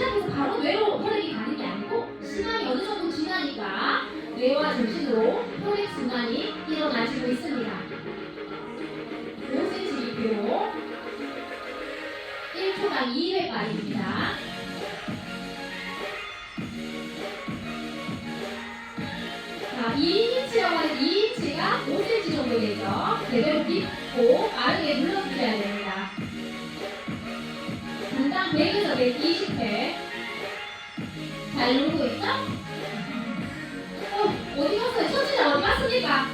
시작해서 바로 뇌로 혈액이 가는 게 아니고 시간이 어느 정도 지나니까 뇌와 정신으로 혈액 순환이 일어나지고 있습니다. 5cm로 1초당 2회까지입니다. 자, 2인치라고 하는 2인치가 5cm 정도 되죠. 제대로 딛고 빠르게 눌러주셔야 됩니다. 분당 100에서 120회. 잘 누르고 있죠? 어디 갔어요? 천진아 어디 갔습니까?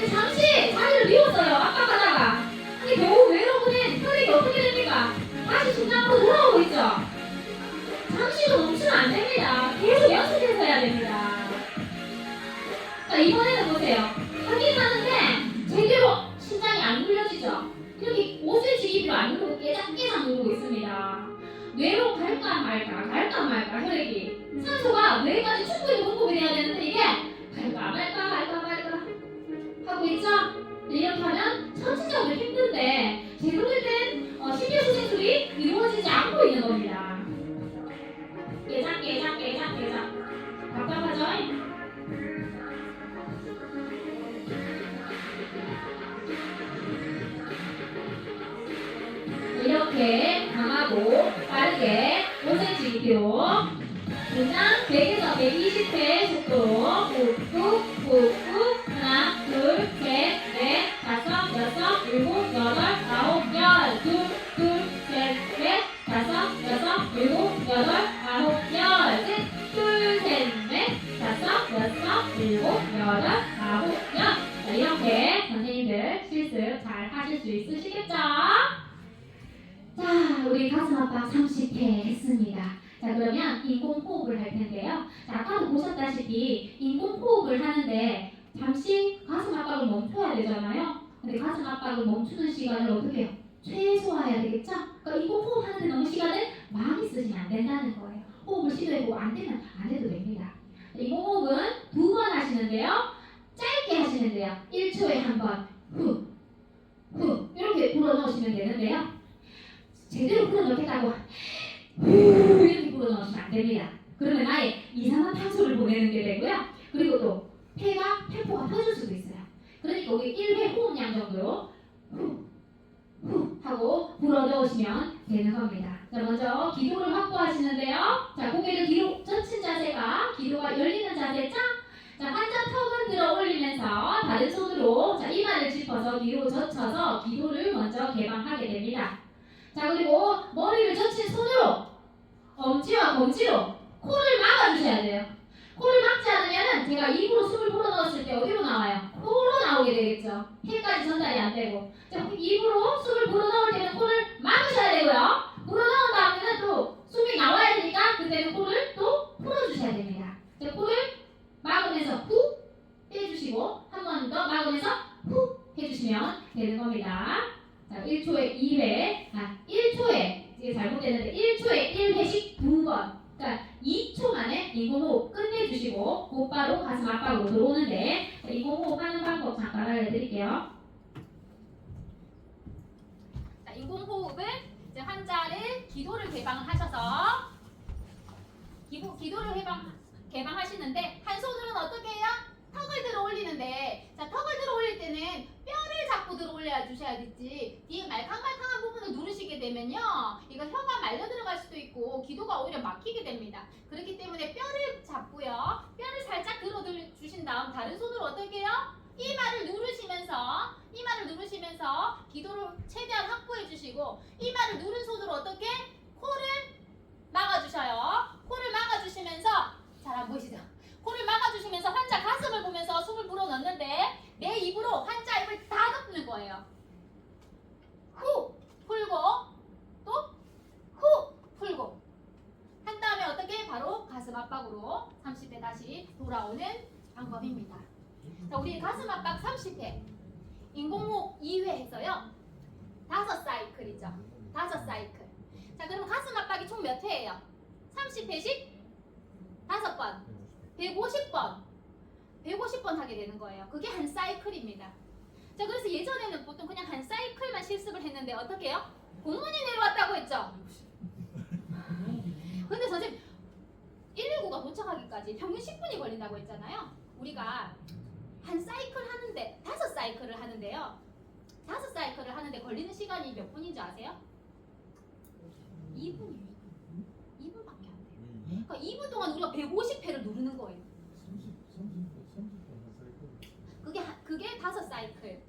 잠시 자리를 비웠어요. 압박하다가. 근데 겨우 외로 보낸 혈액이 어떻게 됩니까? 다시 중장으로 돌아오고 있죠? 잠시도 멈추면 안 됩니다. 계속 연습해서 해야 됩니다. 자, 이번에는 보세요. 하긴 하는데 제대로 심장이 안 굴려지죠? 이렇게 5cm 입으로 안 누르고 깨작깨작 누르고 있습니다. 뇌로 갈까 말까 혈액이 산소가 뇌까지 충분히 공급이 돼야 되는데 이게 갈까 말까 하고 있죠? 이렇게 하면 천천히 힘든데 제대로 된 심폐소생술이 이루어지지 않고 있는 겁니다. 깨작 답답하죠? 이렇게 강하고 빠르게 5cm 깊이로 그냥 100에서 120회 속도로 꾹꾹 하나 둘셋넷 다섯 여섯 일곱 여덟 아홉 열 둘셋넷 다섯 여섯 일곱 여덟 아홉 열 둘셋넷 다섯 여섯 일곱 여덟 아홉 열. 자, 이렇게 선생님들 실습 잘 하실 수 있으시겠죠? 자, 우리 가슴 압박 30회 했습니다. 자, 그러면 인공호흡을 할 텐데요. 자, 아까도 보셨다시피 인공호흡을 하는데 잠시 가슴 압박을 멈춰야 되잖아요. 근데 가슴 압박을 멈추는 시간을 어떻게 해요? 최소화해야 되겠죠? 그러니까 인공호흡 하는데 너무 시간을 많이 쓰시면 안 된다는 거예요. 호흡을 시도해보고 안 되면 안 해도 됩니다. 인공호흡은 2번 하시는데요. 짧게 하시는데요. 1초에 한 번, 후, 이렇게 불어넣으시면 되는데요. 제대로 불어넣겠다고 이렇게 불어넣으시면 안 됩니다. 그러면 아예 이상한 탄소를 보내는 게 되고요. 그리고 또 폐포가 터질 수도 있어요. 그러니까 우리 1회 호흡량 정도로 후 하고 불어넣으시면 되는 겁니다. 자, 먼저 기도를 확보하시는데요. 자, 고개를 뒤로 젖힌 자세가 기도가 열리는 자세죠? 자, 환자 턱은 들어 올리면서 다른 손으로 자, 이마를 짚어서 뒤로 젖혀서 기도를 먼저 개방하게 됩니다. 자, 그리고 머리를 젖힌 손으로 엄지와 검지로 코를 막아주셔야 돼요. 코를 막지 않으면 제가 입으로 숨을 불어넣었을 때 어디로 나와요? 코로 나오게 되겠죠. 폐까지 전달이 안 되고. 자, 입으로 숨을 불어넣을 때는 코를 막으셔야 되고요. 불어넣은 다음에는 또 숨이 나와야 되니까 그때는 코를 또 풀어주셔야 됩니다. 자, 코를 막으면서 후 빼주시고 한 번 더 막으면서 후 해주시면 되는 겁니다. 자, 1초에 2회, 1초에 이게 잘못됐는데 1초에 1회씩 2번. 그러니까 2초 만에 인공호흡 끝내주시고 곧바로 가슴 압박으로 들어오는데 인공호흡 하는 방법 잠깐 알려드릴게요. 자, 인공호흡은 이제 환자를 기도를 개방을 하셔서 기도를 개방하시는데 한 손으로는 어떻게 해요? 턱을 들어 올리는데 자, 턱을 들어 올릴 때는 뼈를 잡고 들어 올려 주셔야 되지 뒤에 말캉말캉한 부분을 누르시게 되면요 이거 혀가 말려 들어갈 수도 있고 기도가 오히려 막히게 됩니다. 그렇기 때문에 뼈를 잡고요 뼈를 살짝 들어 주신 다음 다른 손으로 어떻게 해요? 이마를 누르시면서 기도를 최대한 확보해 주시고 이마를 누른 손으로 어떻게? 코를 막아주셔요. 코를 막아주시면서 잘 안 보이시죠? 코를 막아주시면서 환자 가슴을 보면서 숨을 불어넣는데 내 입으로 환자 입을 다 덮는 거예요. 후 풀고 또 후 풀고 한 다음에 어떻게 바로 가슴 압박으로 30회 다시 돌아오는 방법입니다. 자, 우리 가슴 압박 30회 인공호흡 2회 해서요 5사이클이죠. 5사이클. 자, 그럼 가슴 압박이 총 몇 회예요? 30회씩 5번 150번 하게 되는 거예요. 그게 한 사이클입니다. 자, 그래서 예전에는 보통 그냥 한 사이클만 실습을 했는데 어떻게 해요? 공문이 내려왔다고 했죠? 근데 선생님 거지. 평균 10분이 걸린다고 했잖아요. 우리가 한 사이클 하는데 5사이클을 하는데요. 5사이클을 하는데 걸리는 시간이 몇 분인 줄 아세요? 2분이에요. 2분밖에 안 돼요. 그러니까 2분 동안 우리가 150회를 누르는 거예요. 30번 그게 5사이클.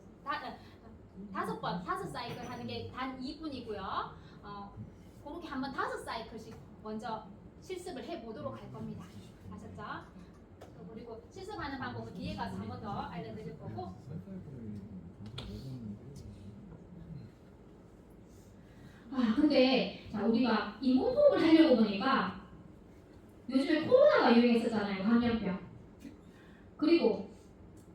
5사이클 하는 게 단 2분이고요. 그렇게 한번 5사이클씩 먼저 실습을 해보도록 할 겁니다. 아셨죠? 그리고 실습하는 방법은 뒤에 가서 한 번 더 알려드릴 거고. 근데 자, 우리가 인공호흡을 하려고 보니까 요즘에 코로나가 유행했었잖아요. 감염병. 그리고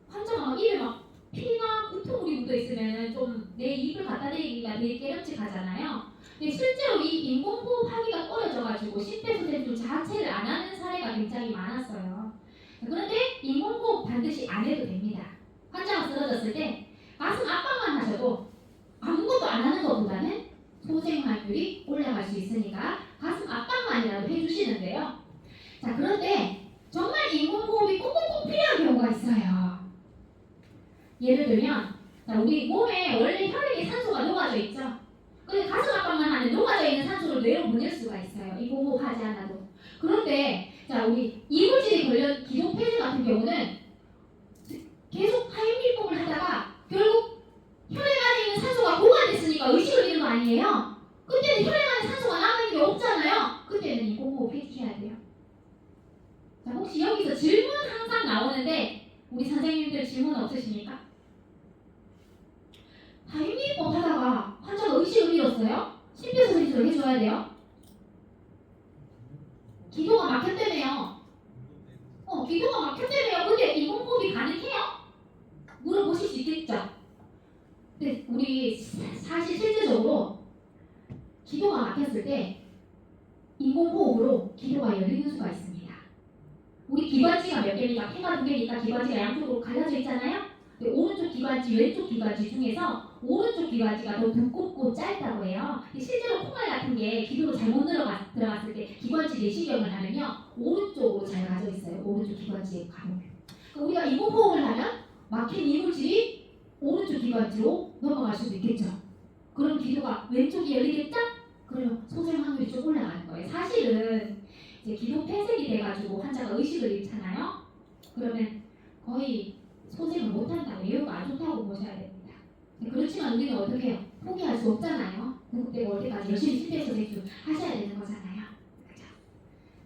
환자가 막 입에 막 피나 우통물이 묻어 있으면 좀 내 입을 갖다 대기가 되게 깨름직하잖아요. 근데 실제로 이 인공호흡 하기가 꺼려져가지고 10대 선생님들 자체를 안 하는 사례가 굉장히 많았어요. 그런데 인공호흡 반드시 안 해도 됩니다. 환자가 쓰러졌을 때 가슴 압박만 하셔도 아무것도 안 하는 것보다는 소생 확률이 올라갈 수 있으니까 가슴 압박만이라도 해주시는데요. 자, 그런데 정말 인공호흡이 꼭꼭 필요한 경우가 있어요. 예를 들면 자, 우리 몸에 원래 혈액에 산소가 녹아져 있죠. 근데 가슴 압박만 하면 녹아져 있는 산소를 뇌로 보낼 수가 있어요. 인공호흡 하지 않아도. 그런데 자, 우리 이물질이 걸린 기도폐쇄 같은 경우는 계속 하임리법을 하다가 결국 혈액 안에 있는 산소가 고갈됐으니까 의식을 잃는 거 아니에요? 그때는 혈액 안에 산소가 남아있는 게 없잖아요. 그때는 인공호흡 해주셔야 돼요. 자, 혹시 여기서 질문 항상 나오는데 우리 선생님들 질문 없으십니까? 하임리법 하다가 환자가 의식을 잃었어요? 심폐소생술을 해줘야 돼요? 기도가 막혔다며요. 기도가 막혔다며요. 근데 인공호흡이 가능해요? 물어보실 수 있겠죠? 근데 우리 사실 실제적으로 기도가 막혔을 때 인공호흡으로 기도가 열리는 수가 있습니다. 우리 기관지가 몇 개입니까? 폐가 2개니까 기관지가 양쪽으로 갈라져 있잖아요? 근데 오른쪽 기관지, 왼쪽 기관지 중에서 오른쪽 기관지가 더 두껍고 짧다고 해요. 실제로 콩알 같은 게 기도로 잘못 들어갔을 때 기관지 내시경을 하면요 오른쪽으로 잘 가져 있어요. 오른쪽 기관지에 가보면. 그러니까 우리가 인공호흡을 하면 막힌 이물질이 오른쪽 기관지로 넘어갈 수도 있겠죠. 그럼 기도가 왼쪽이 열리겠죠? 그러면 소생 확률이 좀 올라가는 거예요. 사실은 이제 기도 폐색이 돼가지고 환자가 의식을 잃잖아요. 그러면 거의 소생을 못한다고 예후가 안 좋다고 보셔야 됩니다. 그렇지만 우리는 어떻게 해요? 포기할 수 없잖아요. 그때 올 때까지 열심히 심폐소생술 하셔야 되는 거잖아요. 그렇죠?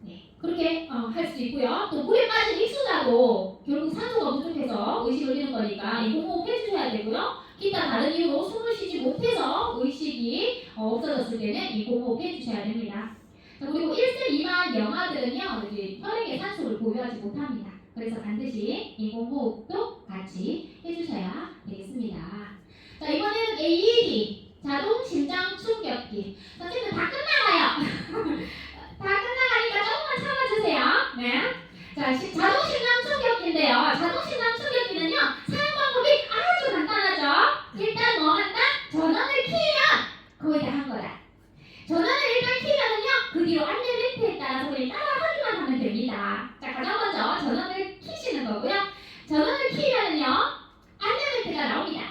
네, 그렇게 할 수 있고요. 또 물에 빠진 익수자도 결국 산소가 부족해서 의식을 잃는 거니까 인공호흡 해주셔야 되고요. 기타 다른 이유로 숨을 쉬지 못해서 의식이 없어졌을 때는 인공호흡 해주셔야 됩니다. 자, 그리고 1세 미만 영아들은요, 이제 혈액에 산소를 보유하지 못합니다. 그래서 반드시 인공호흡도 같이 해주셔야 되겠습니다. 자, 이번에는 AED, 자동 심장 충격기. 선생님 다 끝나가요. 다 끝나가니까 조금만 참아주세요. 네. 자, 자동 심장 충격기인데요. 자동 심장 충격기는요, 사용 방법이 아주 간단하죠. 일단 뭐 한다? 전원을 키면 거의 다 한 거다. 전원을 일단 키면은요, 그 뒤로 안내 멘트에 따라서 그냥 따라하기만 하면 됩니다. 자, 가장 먼저 전원을 키시는 거고요. 전원을 키면은요, 안내 멘트가 나옵니다.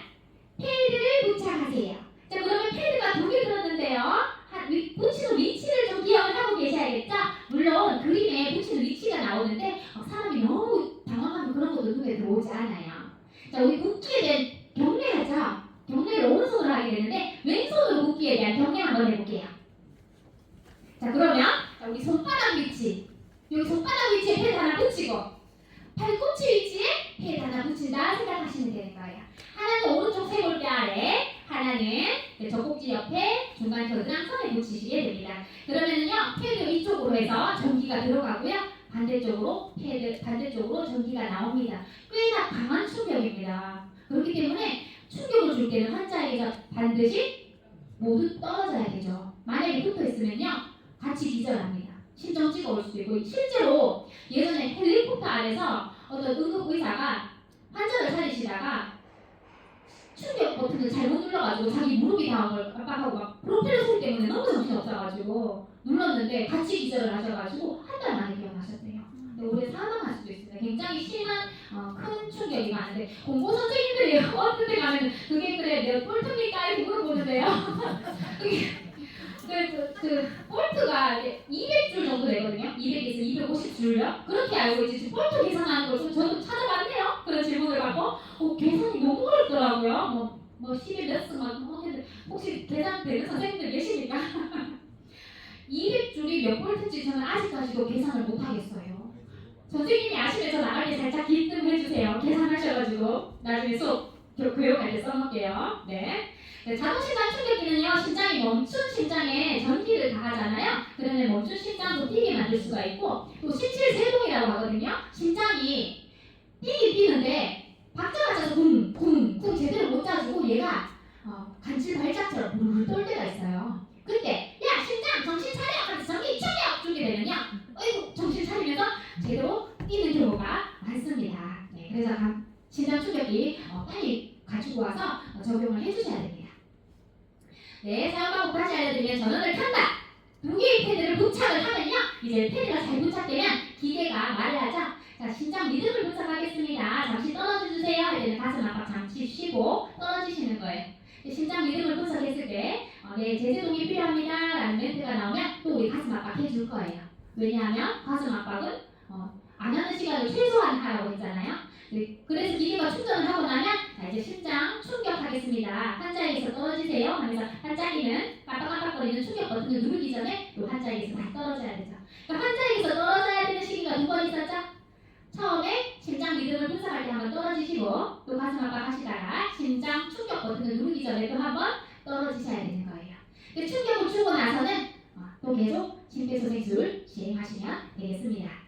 패드를 부착하세요. 자, 그러면 패드가 2개 들었는데요. 붙이는 위치를 좀 기억을 하고 계셔야겠죠? 물론 그림에 붙이는 위치가 나오는데 사람이 너무 당황하면 그런 것도 눈에 들어오지 않아요. 자, 우리 묶기에 대한 경례하죠? 경례를 오른손으로 하게 되는데 왼손으로 묶기에 대한 경례 한번 해볼게요. 자, 그러면 우리 손바닥 위치, 여기 손바닥 위치에 패드 하나 붙이고 팔꿈치 위치에 패드 하나 붙인다 생각하시면 되는 거예요. 하나는 오른쪽 쇄골뼈 아래, 하나는 젖꼭지 옆에 중간 겨드랑 선에 붙이시게 됩니다. 그러면은요, 패드 이쪽으로 해서 전기가 들어가고요, 반대쪽으로 전기가 나옵니다. 꽤나 강한 충격입니다. 그렇기 때문에 충격을 줄 때는 환자에게서 반드시 모두 떨어져야 되죠. 만약에 붙어 있으면요, 같이 기절합니다. 심정 찍어올 수도 있고, 실제로 예전에 헬리콥터 안에서 어떤 응급의사가 환자를 살리시다가 충격 버튼을 잘못 눌러가지고 자기 무릎이 닿은 걸 깜빡하고 막 프로펠러 소리 때문에 너무 정신없어가지고 눌렀는데 같이 기절을 하셔가지고 한 달 만에 기억나셨대요. 오래 사망할 수도 있습니다. 굉장히 심한 큰 충격이 가는데 공고 선생님들이 어떤 데 가면 그게 그래 몇 볼트입니까? 이렇게 물어보는데요. 그 볼트가 200줄 정도 되거든요. 200에서 250줄요. 그렇게 알고 이제 볼트 계산하는 걸 저도 찾아봤네요. 그런 질문을 받고 계산이 너무 어렵더라고요. 뭐 10에 몇 승 막 했는데 혹시 계산 되는 선생님들 계십니까? 200줄이 몇 볼트인지 저는 아직까지도 계산을 못 하겠어요. 선생님이 아시면 저 나갈 때 살짝 기뜸해주세요. 계산하셔가지고 나중에 수업 교육할 때 써놓을게요. 네. 자동 심장 충격기는요, 심장이 멈춘 심장에 전기를 가하잖아요. 그러면 멈춘 심장도 뛰게 만들 수가 있고, 또 심실세동이라고 하거든요. 심장이 뛰긴 뛰는데 박자 맞춰서 쿵쿵쿵 제대로 못 짜주고 얘가 간질 발작처럼 부르르 떨 때가 있어요. 그때 야 심장 정신 차려 하면서 전기 충격 주게 되면요, 어이구 정신 차리면서 제대로 뛰는 경우가 많습니다. 네, 그래서 심장 충격기 빨리 가지고 와서 적용을 해주셔야 됩니다. 네, 사용 방법 다시 알려드리면 전원을 켠다. 두 개의 패드를 부착을 하면요, 이제 패드가 잘 부착되면 기계가 말을 하죠. 자, 심장 리듬을 부착하겠습니다. 잠시 떨어져 주세요. 할 때는 가슴 압박 잠시 쉬고 떨어지시는 거예요. 심장 리듬을 분석했을 때 네, 제세동이 필요합니다 라는 멘트가 나오면 또 우리 가슴 압박 해줄 거예요. 왜냐하면 가슴 압박은 안 하는 시간을 최소한 하라고 했잖아요. 네, 그래서 기계가 충전을 하고 나면 자, 이제 심장 충격하겠습니다. 환자에서 떨어지세요 하면서 반짝이는 깜빡깜빡거리는 충격 버튼을 누르기 전에 또 환자에서 다 떨어져야 되죠. 그러니까 환자에서 떨어져야 되는 시기가 두 번 있었죠. 처음에 심장 리듬을 분석할 때 한번 떨어지시고 또 가슴 압박 하시다가 심장 충격 버튼을 누르기 전에 또 한번 떨어지셔야 되는 거예요. 충격을 주고 나서는 또 계속 심폐소생술 시행하시면 되겠습니다.